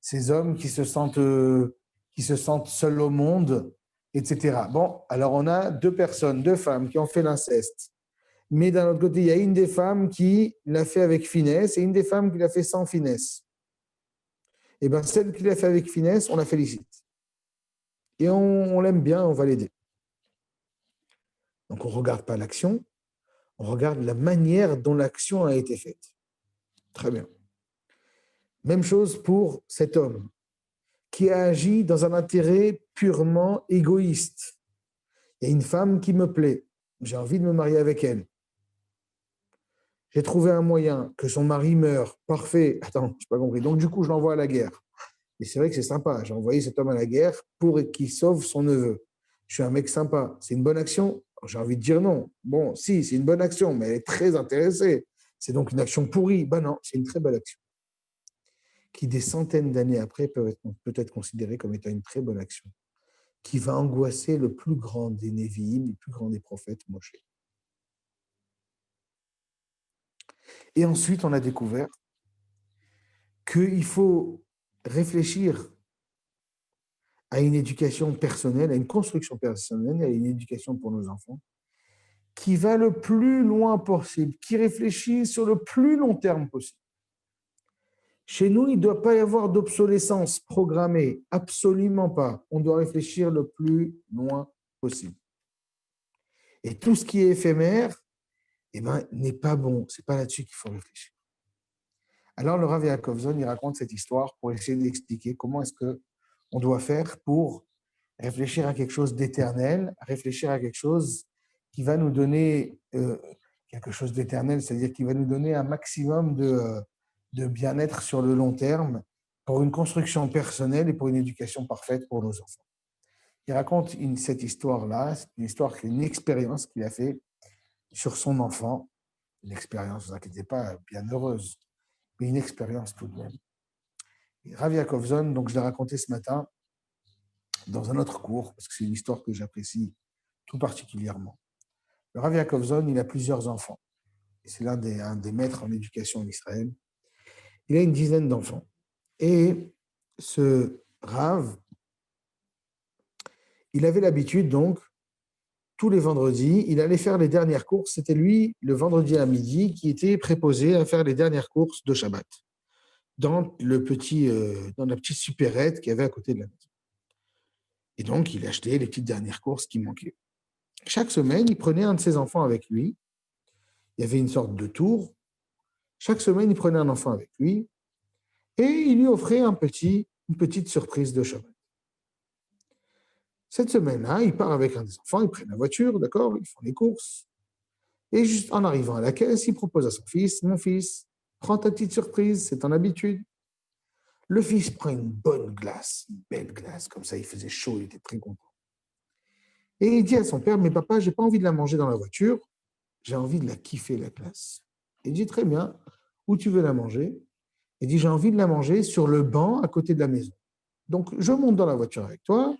[SPEAKER 1] ces hommes qui se sentent seuls au monde, etc. Bon, alors on a 2 personnes, 2 femmes qui ont fait l'inceste. Mais d'un autre côté, il y a une des femmes qui l'a fait avec finesse et une des femmes qui l'a fait sans finesse. Et bien, celle qui l'a fait avec finesse, on la félicite. Et on l'aime bien, on va l'aider. Donc, on ne regarde pas l'action, on regarde la manière dont l'action a été faite. Très bien. Même chose pour cet homme qui a agi dans un intérêt purement égoïste. Il y a une femme qui me plaît, j'ai envie de me marier avec elle. J'ai trouvé un moyen que son mari meure. Parfait. Attends, je n'ai pas compris. Donc, du coup, je l'envoie à la guerre. Et c'est vrai que c'est sympa. J'ai envoyé cet homme à la guerre pour qu'il sauve son neveu. Je suis un mec sympa. C'est une bonne action? J'ai envie de dire non. Bon, si, c'est une bonne action, mais elle est très intéressée. C'est donc une action pourrie. Ben non, c'est une très belle action. Qui, des centaines d'années après, peut être considérée comme étant une très bonne action. Qui va angoisser le plus grand des Névi'im, le plus grand des prophètes, Moshe. Et ensuite, on a découvert qu'il faut réfléchir à une éducation personnelle, à une construction personnelle, à une éducation pour nos enfants, qui va le plus loin possible, qui réfléchit sur le plus long terme possible. Chez nous, il ne doit pas y avoir d'obsolescence programmée, absolument pas. On doit réfléchir le plus loin possible. Et tout ce qui est éphémère, eh ben, n'est pas bon. Ce n'est pas là-dessus qu'il faut réfléchir. Alors, le Rav Yaakov Zon, il raconte cette histoire pour essayer d'expliquer comment est-ce qu'on doit faire pour réfléchir à quelque chose d'éternel, réfléchir à quelque chose qui va nous donner quelque chose d'éternel, c'est-à-dire qui va nous donner un maximum de bien-être sur le long terme pour une construction personnelle et pour une éducation parfaite pour nos enfants. Il raconte cette histoire-là, c'est une histoire, une expérience qu'il a fait sur son enfant, une expérience, ne vous inquiétez pas, bien heureuse, mais une expérience tout de même. Et Rav Yaakov Zon, donc je l'ai raconté ce matin dans un autre cours, parce que c'est une histoire que j'apprécie tout particulièrement. Le Rav Yaakov Zon, il a plusieurs enfants. C'est un des maîtres en éducation en Israël. Il a une dizaine d'enfants. Et ce Rav, il avait l'habitude, donc, tous les vendredis, il allait faire les dernières courses. C'était lui, le vendredi à midi, qui était préposé à faire les dernières courses de Shabbat dans la petite supérette qu'il y avait à côté de la maison. Et donc, il achetait les petites dernières courses qui manquaient. Chaque semaine, il prenait un de ses enfants avec lui. Il y avait une sorte de tour. Chaque semaine, il prenait un enfant avec lui et il lui offrait une petite surprise de Shabbat. Cette semaine-là, il part avec un des enfants, ils prennent la voiture, d'accord, ils font les courses. Et juste en arrivant à la caisse, il propose à son fils, mon fils, prends ta petite surprise, c'est ton habitude. Le fils prend une bonne glace, une belle glace, comme ça il faisait chaud, il était très content. Et il dit à son père, mais papa, j'ai pas envie de la manger dans la voiture, j'ai envie de la kiffer, la glace. Il dit, très bien, où tu veux la manger? Il dit, j'ai envie de la manger sur le banc à côté de la maison. Donc, je monte dans la voiture avec toi,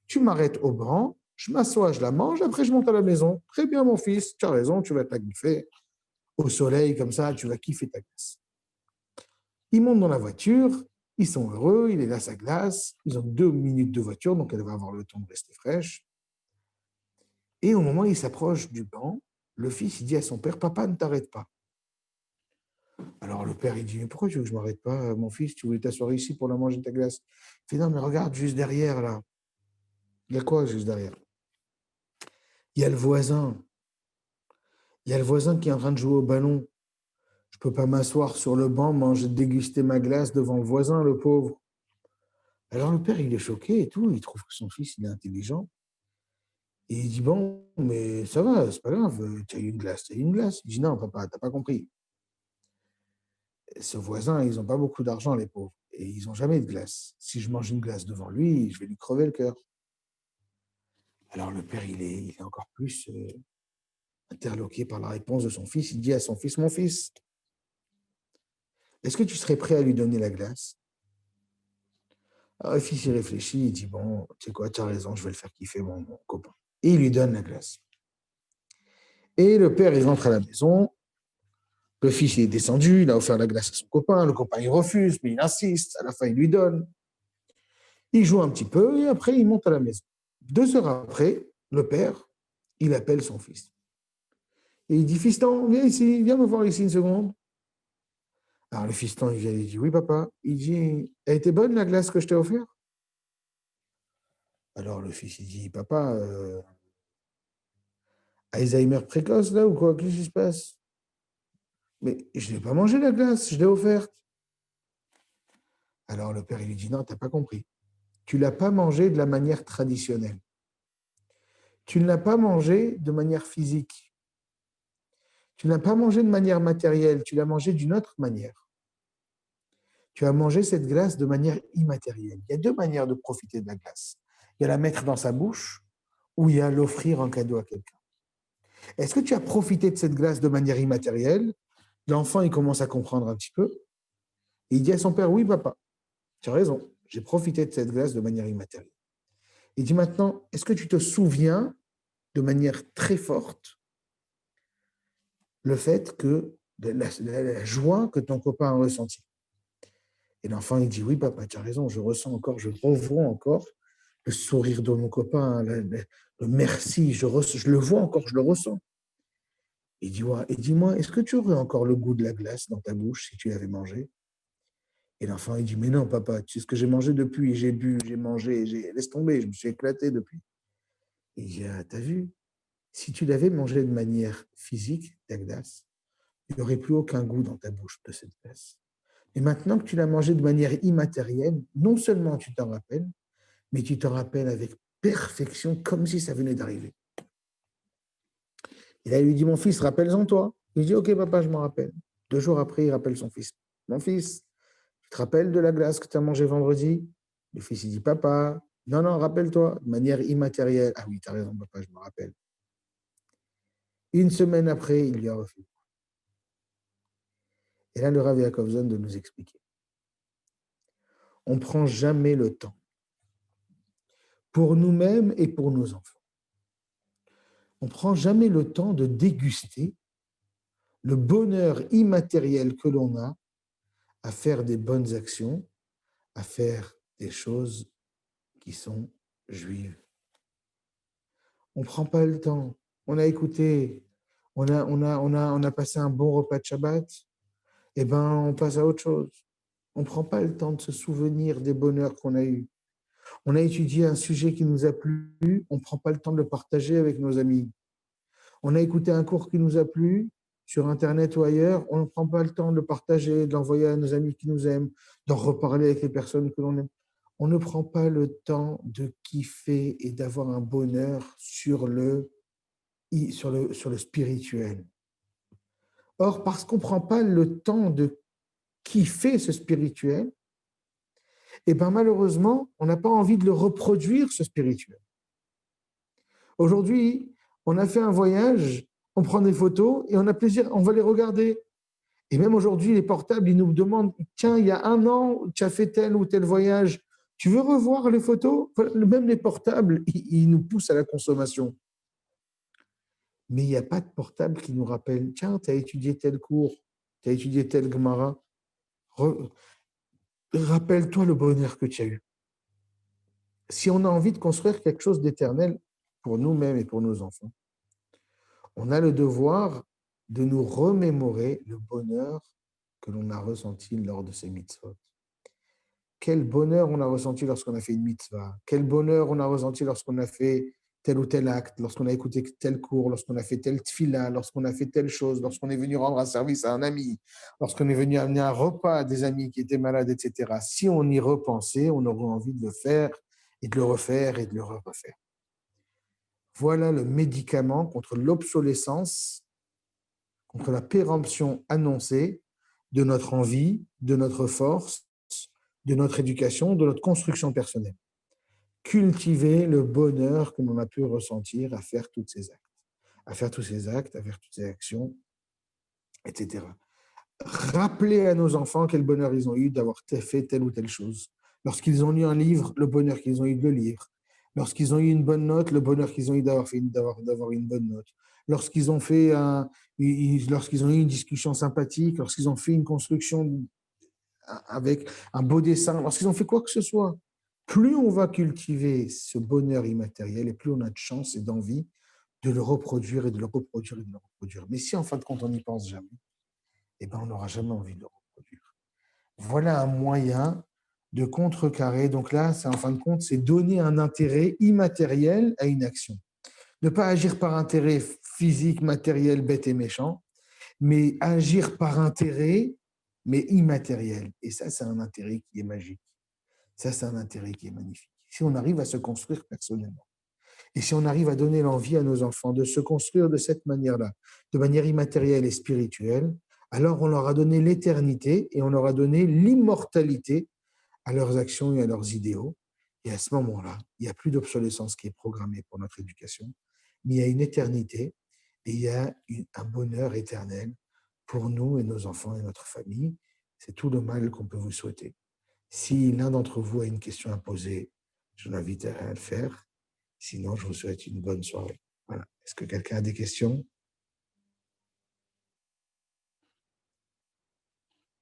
[SPEAKER 1] tu m'arrêtes au banc, je m'assois, je la mange, après je monte à la maison. Très bien, mon fils, tu as raison, tu vas te la kiffer. Au soleil, comme ça, tu vas kiffer ta glace. Ils montent dans la voiture, ils sont heureux, il est là sa glace, ils ont 2 minutes de voiture, donc elle va avoir le temps de rester fraîche. Et au moment où il s'approche du banc, le fils, il dit à son père, papa, ne t'arrête pas. Alors le père, il dit, mais pourquoi tu veux que je ne m'arrête pas, mon fils, tu voulais t'asseoir ici pour la manger ta glace? Il fait, non, mais regarde, juste derrière, là. Il y a quoi juste derrière? Il y a le voisin. Il y a le voisin qui est en train de jouer au ballon. Je ne peux pas m'asseoir sur le banc, manger, déguster ma glace devant le voisin, le pauvre. Alors le père, il est choqué et tout, il trouve que son fils, il est intelligent. Et il dit, bon, mais ça va, c'est pas grave, tu as eu une glace, tu as eu une glace. Il dit, non, papa, t'as pas compris. Ce voisin, ils n'ont pas beaucoup d'argent, les pauvres, et ils n'ont jamais de glace. Si je mange une glace devant lui, je vais lui crever le cœur. Alors le père, il est encore plus interloqué par la réponse de son fils. Il dit à son fils, mon fils, est-ce que tu serais prêt à lui donner la glace? Alors le fils, il réfléchit, il dit, bon, tu sais quoi, tu as raison, je vais le faire kiffer, mon copain. Et il lui donne la glace. Et le père, il rentre à la maison. Le fils, il est descendu, il a offert la glace à son copain. Le copain, il refuse, mais il insiste. À la fin, il lui donne. Il joue un petit peu et après, il monte à la maison. 2 heures après, le père, il appelle son fils. Et il dit, fiston, viens ici, viens me voir ici une seconde. Alors le fiston, il vient, il dit, oui, papa. Il dit, elle était bonne la glace que je t'ai offerte? Alors le fils, il dit, papa, Alzheimer précoce là ou quoi? Qu'est-ce qui se passe? Mais je n'ai pas mangé la glace, je l'ai offerte. Alors le père, il lui dit, non, tu n'as pas compris. Tu ne l'as pas mangé de la manière traditionnelle. Tu ne l'as pas mangé de manière physique. Tu ne l'as pas mangé de manière matérielle, tu l'as mangé d'une autre manière. Tu as mangé cette glace de manière immatérielle. Il y a 2 manières de profiter de la glace. Il y a la mettre dans sa bouche ou il y a l'offrir en cadeau à quelqu'un. Est-ce que tu as profité de cette glace de manière immatérielle? L'enfant, il commence à comprendre un petit peu. Et il dit à son père, oui, papa, tu as raison, j'ai profité de cette glace de manière immatérielle. Il dit maintenant, est-ce que tu te souviens de manière très forte le fait que la joie que ton copain a ressentie? Et l'enfant, il dit, oui, papa, tu as raison, je ressens encore, je revois encore le sourire de mon copain, le merci, je le vois encore, je le ressens. Il dit, ouais, et dis-moi, est-ce que tu aurais encore le goût de la glace dans ta bouche si tu l'avais mangé? Et l'enfant, il dit, mais non, papa, tu sais ce que j'ai mangé depuis, j'ai bu, j'ai mangé, laisse tomber, je me suis éclaté depuis. Il dit, ah, t'as vu? Si tu l'avais mangé de manière physique, la glace, il n'y aurait plus aucun goût dans ta bouche de cette glace. Et maintenant que tu l'as mangé de manière immatérielle, non seulement tu t'en rappelles, mais tu t'en rappelles avec perfection, comme si ça venait d'arriver. Et là, il lui dit, mon fils, rappelle-en toi. Il dit, ok, papa, je m'en rappelle. 2 jours après, il rappelle son fils. Mon fils, tu te rappelles de la glace que tu as mangée vendredi? Le fils, il dit, papa, non, non, rappelle-toi, de manière immatérielle. Ah oui, tu as raison, papa, je me rappelle. 1 semaine après, il lui a refait. Et là, le Rav Yaakov Zon de nous expliquer. On ne prend jamais le temps, pour nous-mêmes et pour nos enfants. On ne prend jamais le temps de déguster le bonheur immatériel que l'on a à faire des bonnes actions, à faire des choses qui sont juives. On ne prend pas le temps. On a écouté, on a passé un bon repas de Shabbat, eh ben, on passe à autre chose. On ne prend pas le temps de se souvenir des bonheurs qu'on a eus. On a étudié un sujet qui nous a plu, on ne prend pas le temps de le partager avec nos amis. On a écouté un cours qui nous a plu, sur Internet ou ailleurs, on ne prend pas le temps de le partager, de l'envoyer à nos amis qui nous aiment, d'en reparler avec les personnes que l'on aime. On ne prend pas le temps de kiffer et d'avoir un bonheur sur le spirituel. Or, parce qu'on ne prend pas le temps de kiffer ce spirituel, et ben malheureusement, on n'a pas envie de le reproduire, ce spirituel. Aujourd'hui, on a fait un voyage, on prend des photos et on a plaisir, on va les regarder. Et même aujourd'hui, les portables, ils nous demandent, tiens, il y a 1 an, tu as fait tel ou tel voyage, tu veux revoir les photos? Même les portables, ils nous poussent à la consommation. Mais il n'y a pas de portable qui nous rappelle, tiens, tu as étudié tel cours, tu as étudié tel Gemara. Rappelle-toi le bonheur que tu as eu. Si on a envie de construire quelque chose d'éternel pour nous-mêmes et pour nos enfants, on a le devoir de nous remémorer le bonheur que l'on a ressenti lors de ces mitzvot. Quel bonheur on a ressenti lorsqu'on a fait une mitzvah. Quel bonheur on a ressenti lorsqu'on a fait tel ou tel acte, lorsqu'on a écouté tel cours, lorsqu'on a fait tel tfila, lorsqu'on a fait telle chose, lorsqu'on est venu rendre un service à un ami, lorsqu'on est venu amener un repas à des amis qui étaient malades, etc. Si on y repensait, on aurait envie de le faire et de le refaire et de le refaire. Voilà le médicament contre l'obsolescence, contre la péremption annoncée de notre envie, de notre force, de notre éducation, de notre construction personnelle. Cultiver le bonheur que l'on a pu ressentir à faire tous ces actes, à faire toutes ces actions, etc. Rappeler à nos enfants quel bonheur ils ont eu d'avoir fait telle ou telle chose. Lorsqu'ils ont lu un livre, le bonheur qu'ils ont eu de le lire. Lorsqu'ils ont eu une bonne note, le bonheur qu'ils ont eu d'avoir une bonne note. Lorsqu'ils ont lorsqu'ils ont eu une discussion sympathique, lorsqu'ils ont fait une construction avec un beau dessin, lorsqu'ils ont fait quoi que ce soit, plus on va cultiver ce bonheur immatériel et plus on a de chance et d'envie de le reproduire et de le reproduire et de le reproduire. Mais si en fin de compte on n'y pense jamais, eh ben on n'aura jamais envie de le reproduire. Voilà un moyen de contrecarrer. Donc là, en fin de compte, c'est donner un intérêt immatériel à une action. Ne pas agir par intérêt physique, matériel, bête et méchant, mais agir par intérêt, mais immatériel. Et ça, c'est un intérêt qui est magique. Ça, c'est un intérêt qui est magnifique. Si on arrive à se construire personnellement, et si on arrive à donner l'envie à nos enfants de se construire de cette manière-là, de manière immatérielle et spirituelle, alors on leur a donné l'éternité et on leur a donné l'immortalité à leurs actions et à leurs idéaux. Et à ce moment-là, il n'y a plus d'obsolescence qui est programmée pour notre éducation, mais il y a une éternité et il y a un bonheur éternel pour nous et nos enfants et notre famille. C'est tout le mal qu'on peut vous souhaiter. Si l'un d'entre vous a une question à poser, je l'invite à le faire. Sinon, je vous souhaite une bonne soirée. Voilà. Est-ce que quelqu'un a des questions?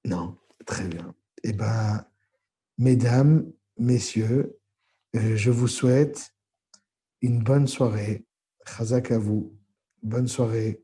[SPEAKER 1] Non, très bien. Eh bien, mesdames, messieurs, je vous souhaite une bonne soirée. Chazak à vous. Bonne soirée.